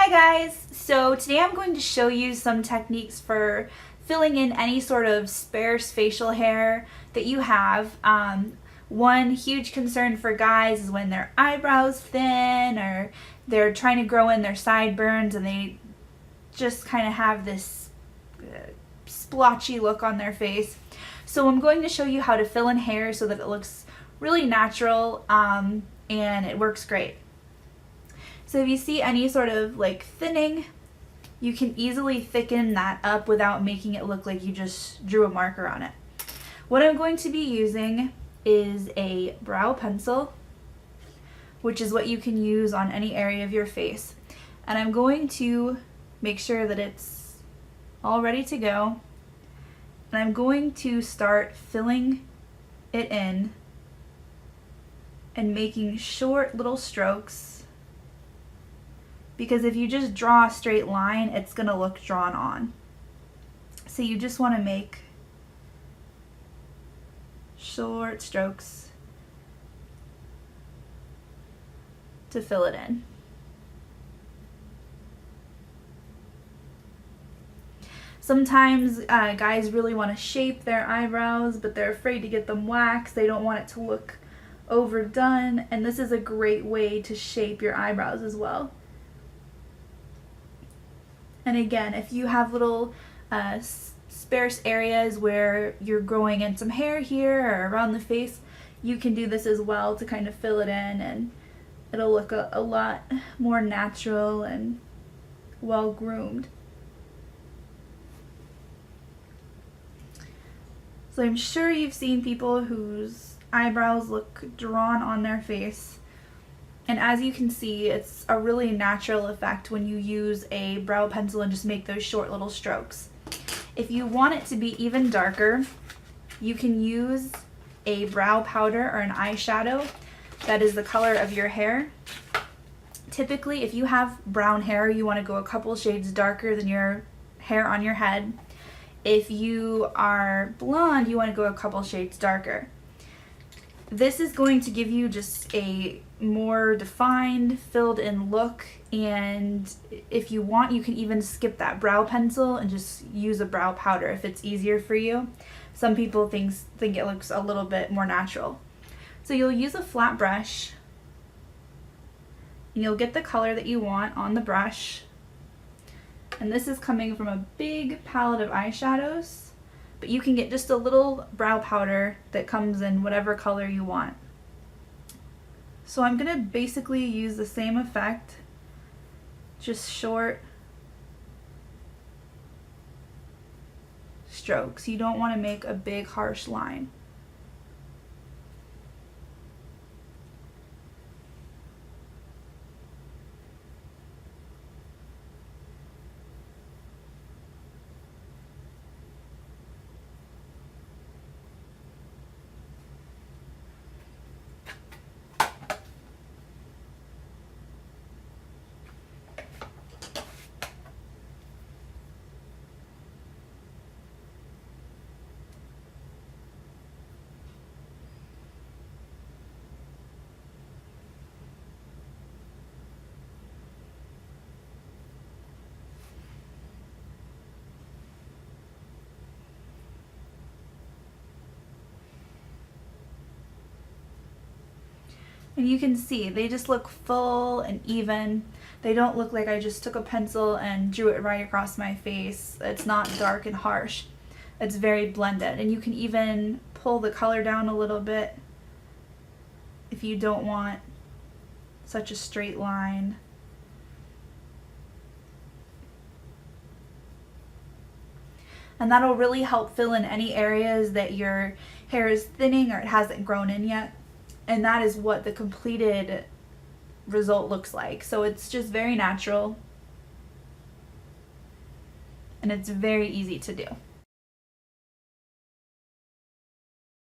Hi guys! So today I'm going to show you some techniques for filling in any sort of sparse facial hair that you have. One huge concern for guys is when their eyebrows thin or they're trying to grow in their sideburns and they just kind of have this splotchy look on their face. So I'm going to show you how to fill in hair so that it looks really natural and it works great. So if you see any sort of like thinning, you can easily thicken that up without making it look like you just drew a marker on it. What I'm going to be using is a brow pencil, which is what you can use on any area of your face. And I'm going to make sure that it's all ready to go. And I'm going to start filling it in and making short little strokes, because if you just draw a straight line, it's going to look drawn on. So you just want to make short strokes to fill it in. Sometimes guys really want to shape their eyebrows, but they're afraid to get them waxed. They don't want it to look overdone, and this is a great way to shape your eyebrows as well. And again, if you have little sparse areas where you're growing in some hair here or around the face, you can do this as well to kind of fill it in, and it'll look a lot more natural and well groomed. So I'm sure you've seen people whose eyebrows look drawn on their face. And as you can see, it's a really natural effect when you use a brow pencil and just make those short little strokes. If you want it to be even darker, you can use a brow powder or an eyeshadow that is the color of your hair. Typically, if you have brown hair, you want to go a couple shades darker than your hair on your head. If you are blonde, you want to go a couple shades darker. This is going to give you just a more defined, filled in look, and if you want, you can even skip that brow pencil and just use a brow powder if it's easier for you. Some people think it looks a little bit more natural. So you'll use a flat brush, and you'll get the color that you want on the brush. And this is coming from a big palette of eyeshadows, but you can get just a little brow powder that comes in whatever color you want. So I'm going to basically use the same effect, just short strokes. You don't want to make a big harsh line. And you can see they just look full and even. They don't look like I just took a pencil and drew it right across my face. It's not dark and harsh. It's very blended. And you can even pull the color down a little bit if you don't want such a straight line. And that'll really help fill in any areas that your hair is thinning or it hasn't grown in yet. And that is what the completed result looks like. So it's just very natural, and it's very easy to do.